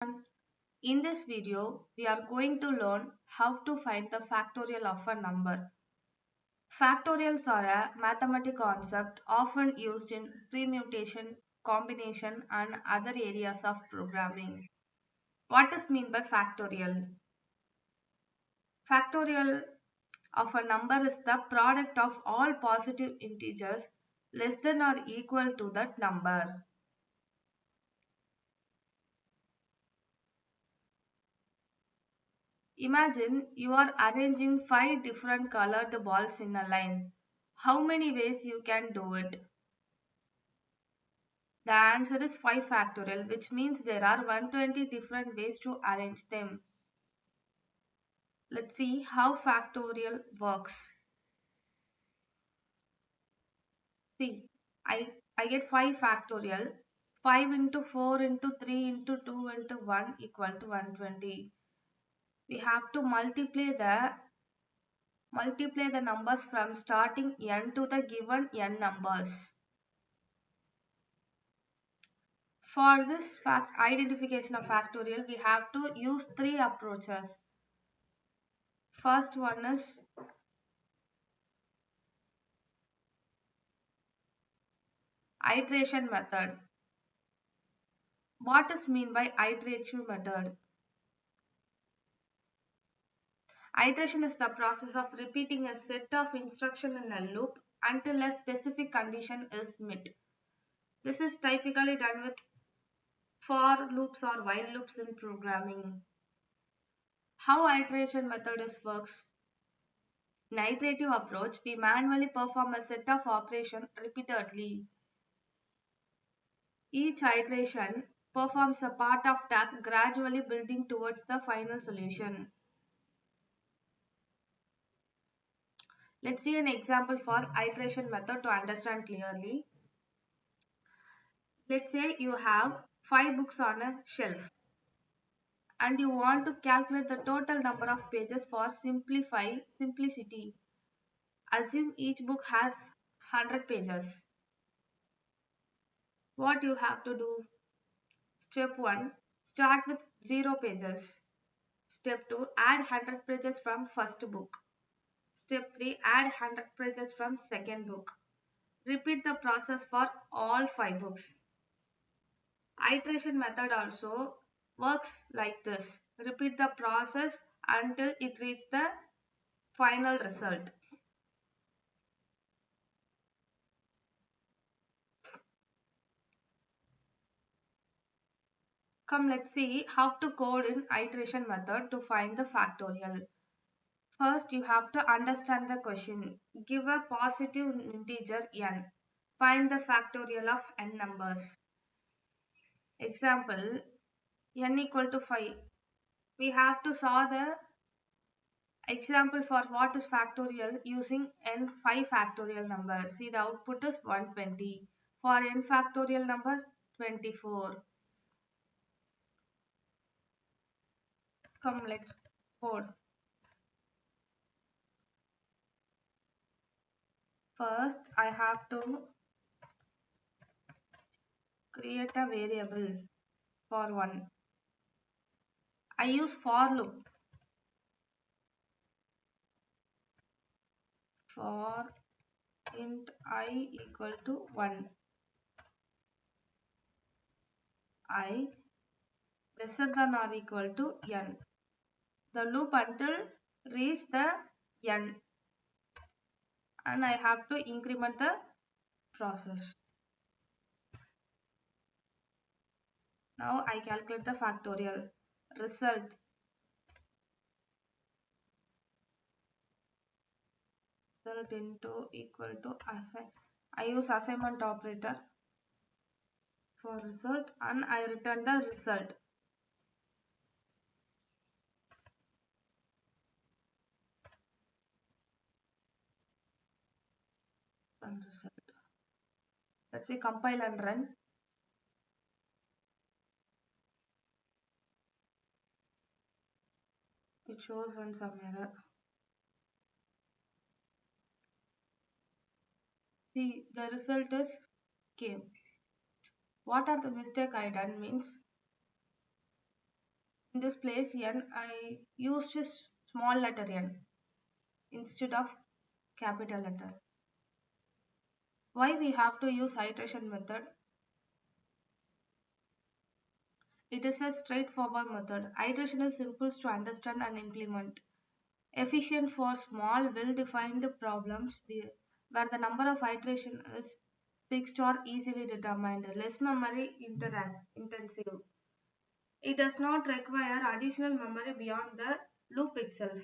In this video, we are going to learn how to find the factorial of a number. Factorials are a mathematical concept often used in permutation, combination, and other areas of programming. What is meant by factorial? Factorial of a number is the product of all positive integers less than or equal to that number. Imagine you are arranging 5 different colored balls in a line. How many ways you can do it? The answer is 5 factorial, which means there are 120 different ways to arrange them. Let's see how factorial works. See, I get 5 factorial. 5 into 4 into 3 into 2 into 1 equal to 120. We have to multiply the numbers from starting n to the given n numbers. For this identification of factorial, we have to use three approaches. First one is iteration method. What is mean by iteration method? Iteration is the process of repeating a set of instructions in a loop until a specific condition is met. This is typically done with for loops or while loops in programming. How iteration method works? In iterative approach, we manually perform a set of operations repeatedly. Each iteration performs a part of task gradually building towards the final solution. Let's see an example for iteration method to understand clearly. Let's say you have 5 books on a shelf and you want to calculate the total number of pages for simplicity. Assume each book has 100 pages. What you have to do? Step 1. Start with 0 pages. Step 2. Add 100 pages from first book. Step 3. Add 100 pages from second book. Repeat the process for all 5 books. Iteration method also works like this. Repeat the process until it reaches the final result. Come, let's see how to code in iteration method to find the factorial. First, you have to understand the question. Give a positive integer n. Find the factorial of n numbers. Example, n equal to 5. We have to solve the example for what is factorial using n 5 factorial number. See, the output is 120. For n factorial number, 24. Come, let's code. First, I have to create a variable for 1. I use for loop. For int I equal to 1. I lesser than or equal to n. The loop until reach the n. And I have to increment the process. Now I calculate the factorial result. Result into equal to assign. I use assignment operator for result and I return the result. And result. Let's say compile and run. It shows on some error. See, the result is came. What are the mistake I done means In this place n, I used just small letter n instead of capital letter. Why we have to use iteration method? It is a straightforward method. Iteration is simple to understand and implement. Efficient for small, well-defined problems where the number of iterations is fixed or easily determined. Less memory intensive. It does not require additional memory beyond the loop itself.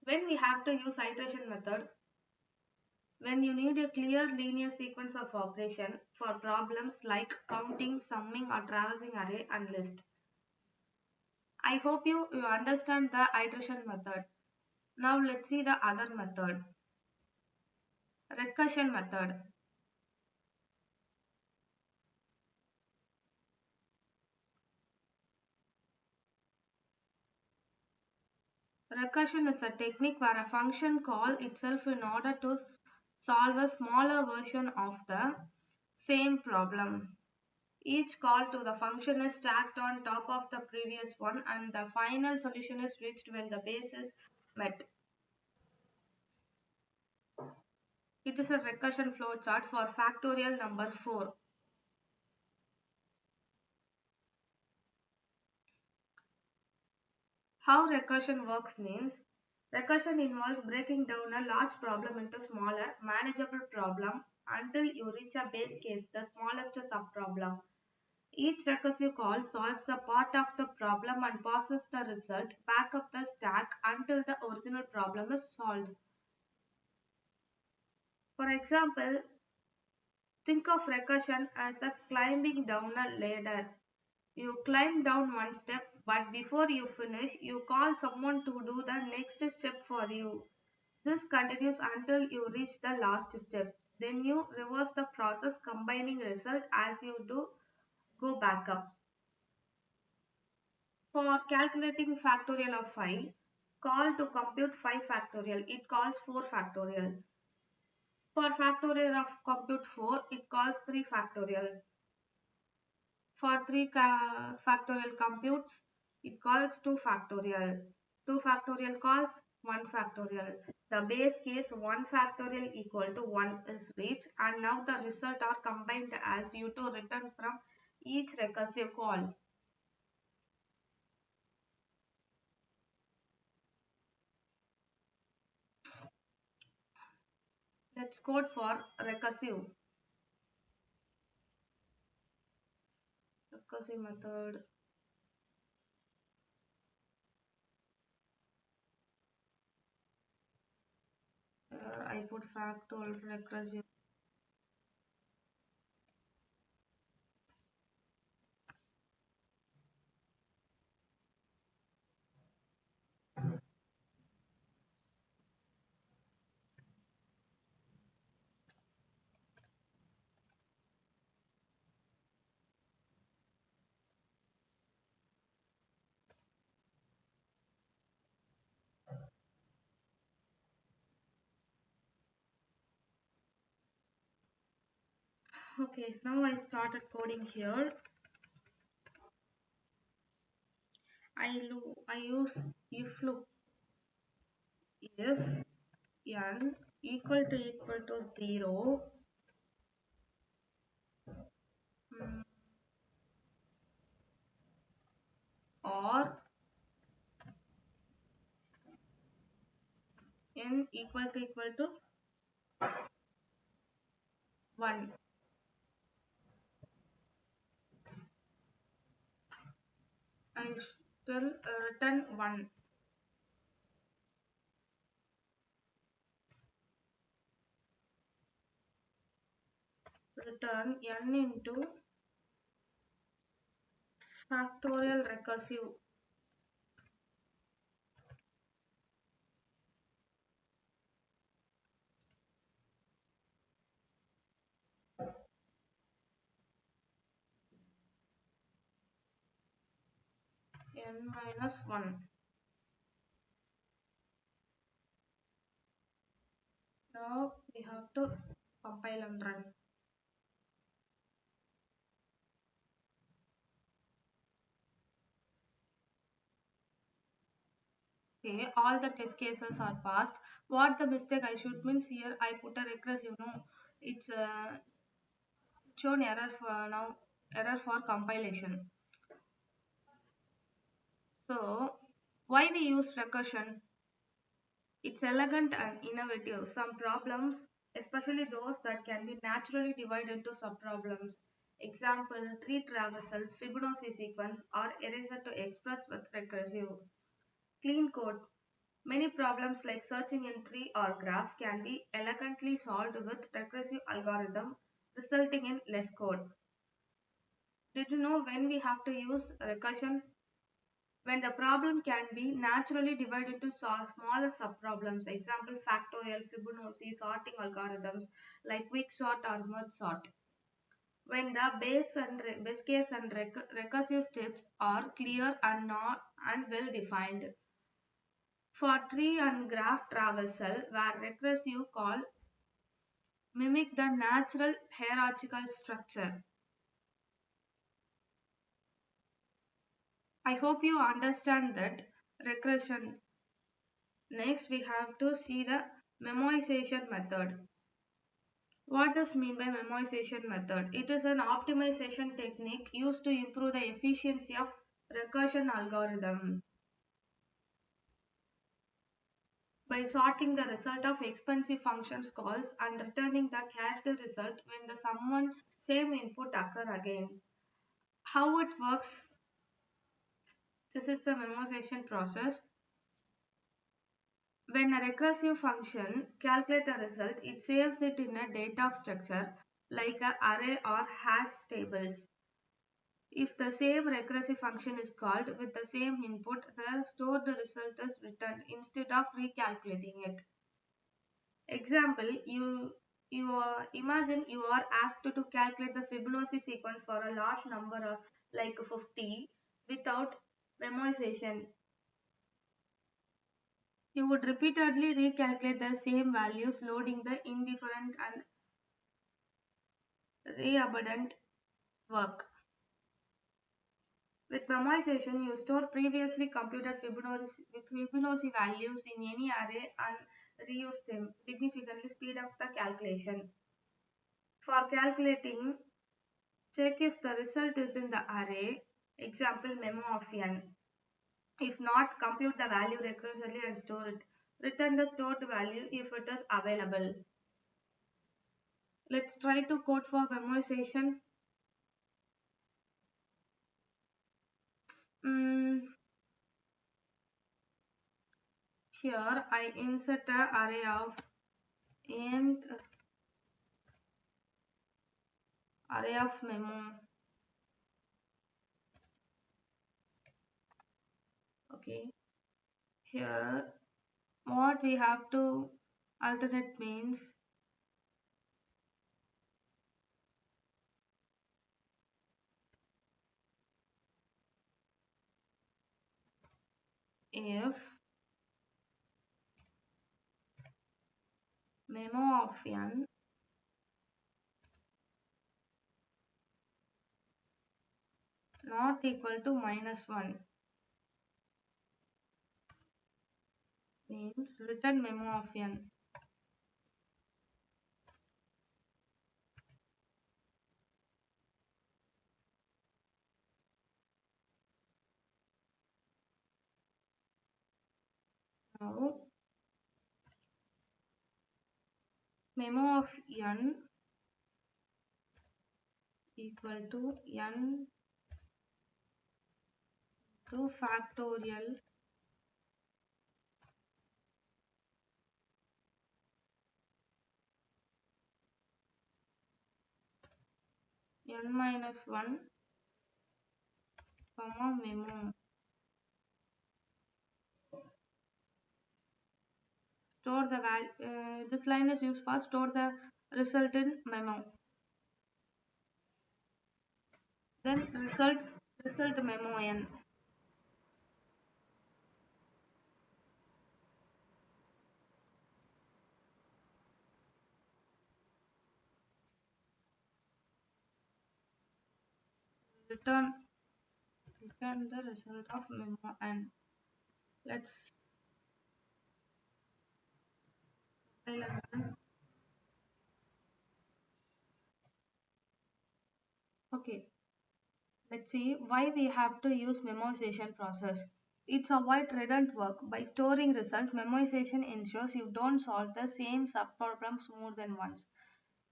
When we have to use iteration method, when you need a clear linear sequence of operation for problems like counting, summing or traversing array and list. I hope you understand the iteration method. Now let's see the other method. Recursion method. Recursion is a technique where a function calls itself in order to solve a smaller version of the same problem. Each call to the function is stacked on top of the previous one and the final solution is reached when the base is met. It is a recursion flowchart for factorial number 4. How recursion works means recursion involves breaking down a large problem into smaller, manageable problem until you reach a base case, the smallest subproblem. Each recursive call solves a part of the problem and passes the result back up the stack until the original problem is solved. For example, think of recursion as a climbing down a ladder. You climb down one step, but before you finish, you call someone to do the next step for you. This continues until you reach the last step. Then you reverse the process, combining result as you do go back up. For calculating factorial of 5, call to compute 5 factorial. It calls 4 factorial. For factorial of compute 4, it calls 3 factorial. For 3 factorial computes, it calls 2 factorial. 2 factorial calls 1 factorial. The base case 1 factorial equal to 1 is reached and now the result are combined as U2 return from each recursive call. Let's code for recursive method. I put factorial recursive. Okay, now I started coding here. I use if loop if n equal to 0 mm, or n equal to 1. I still return 1. Return n into factorial recursive. N minus 1. Now we have to compile and run. Okay, all the test cases are passed. What the mistake I should means here I put a recursive. No, it's shown error for now. Error for compilation. So why we use recursion? It's elegant and innovative. Some problems, especially those that can be naturally divided into subproblems. Example, tree traversal, Fibonacci sequence are erased to express with recursive. Clean code. Many problems like searching in tree or graphs can be elegantly solved with recursive algorithm, resulting in less code. Did you know when we have to use recursion? When the problem can be naturally divided into smaller subproblems, example factorial, Fibonacci, sorting algorithms like quicksort or merge sort. When the base case and recursive steps are clear and not and well defined. For tree and graph traversal, where recursive call mimic the natural hierarchical structure. I hope you understand that recursion. Next, we have to see the memoization method. What does mean by memoization method? It is an optimization technique used to improve the efficiency of recursion algorithm by sorting the result of expensive functions calls and returning the cached result when the someone same input occur again. How it works? This is the memoization process. When a recursive function calculates a result, it saves it in a data structure like an array or hash tables. If the same recursive function is called with the same input, the stored result is returned instead of recalculating it. Example, imagine you are asked to calculate the Fibonacci sequence for a large number like 50 without memoization. You would repeatedly recalculate the same values, loading the indifferent and reabundant work. With memoization, you store previously computed Fibonacci values in any array and reuse them, significantly speed up the calculation. For calculating, check if the result is in the array, example memo of n. If not, compute the value recursively and store it. Return the stored value if it is available. Let's try to code for memoization. Mm, Here I insert an array of int array of memo. Okay, here what we have to alternate means if memo of n not equal to -1 means return memo of n. Now memo of n equal to n to factorial n minus 1 comma memo. Store the value. This line is used for store the result in memo. Then result memo n. Return the result of memo n. Let's 11. Okay, let's see why we have to use memorization process. It's avoid redundant work. By storing results, memorization ensures you don't solve the same subprograms more than once.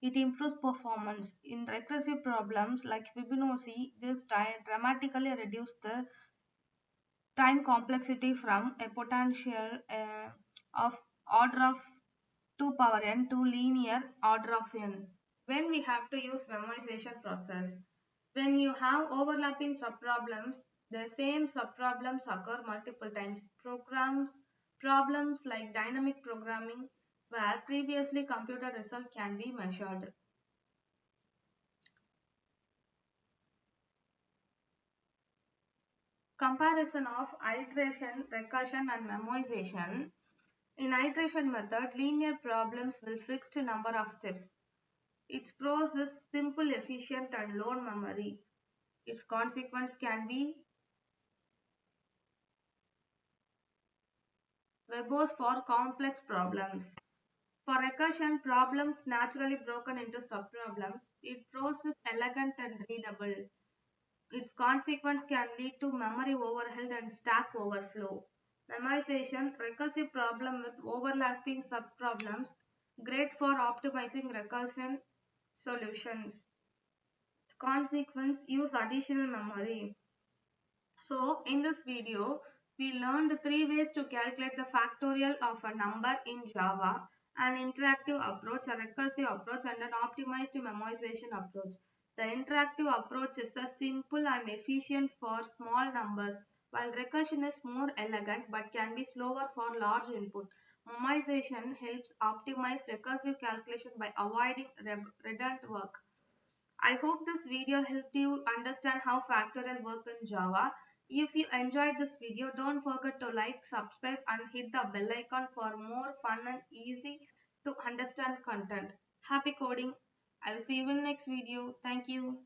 It improves performance. In recursive problems like Fibonacci, this dramatically reduces the time complexity from a potential of order of 2 power n to linear order of n. When we have to use memorization process, when you have overlapping subproblems, the same subproblems occur multiple times. Problems like dynamic programming, where previously computer result can be measured. Comparison of iteration, recursion and memorization. In iteration method, linear problems will fixed number of steps. Its pros is simple, efficient and low memory. Its consequence can be verbose for complex problems. For recursion, problems naturally broken into subproblems. Its pros is elegant and readable. Its consequence can lead to memory overhead and stack overflow. Memorization, recursive problem with overlapping subproblems, great for optimizing recursion solutions. Consequence, use additional memory. So in this video, we learned three ways to calculate the factorial of a number in Java: an interactive approach, a recursive approach, and an optimized memorization approach. The interactive approach is a simple and efficient for small numbers, while recursion is more elegant but can be slower for large input. Memorization helps optimize recursive calculation by avoiding redundant work. I hope this video helped you understand how factorial work in Java. If you enjoyed this video, don't forget to like, subscribe and hit the bell icon for more fun and easy to understand content. Happy coding. I'll see you in next video. Thank you.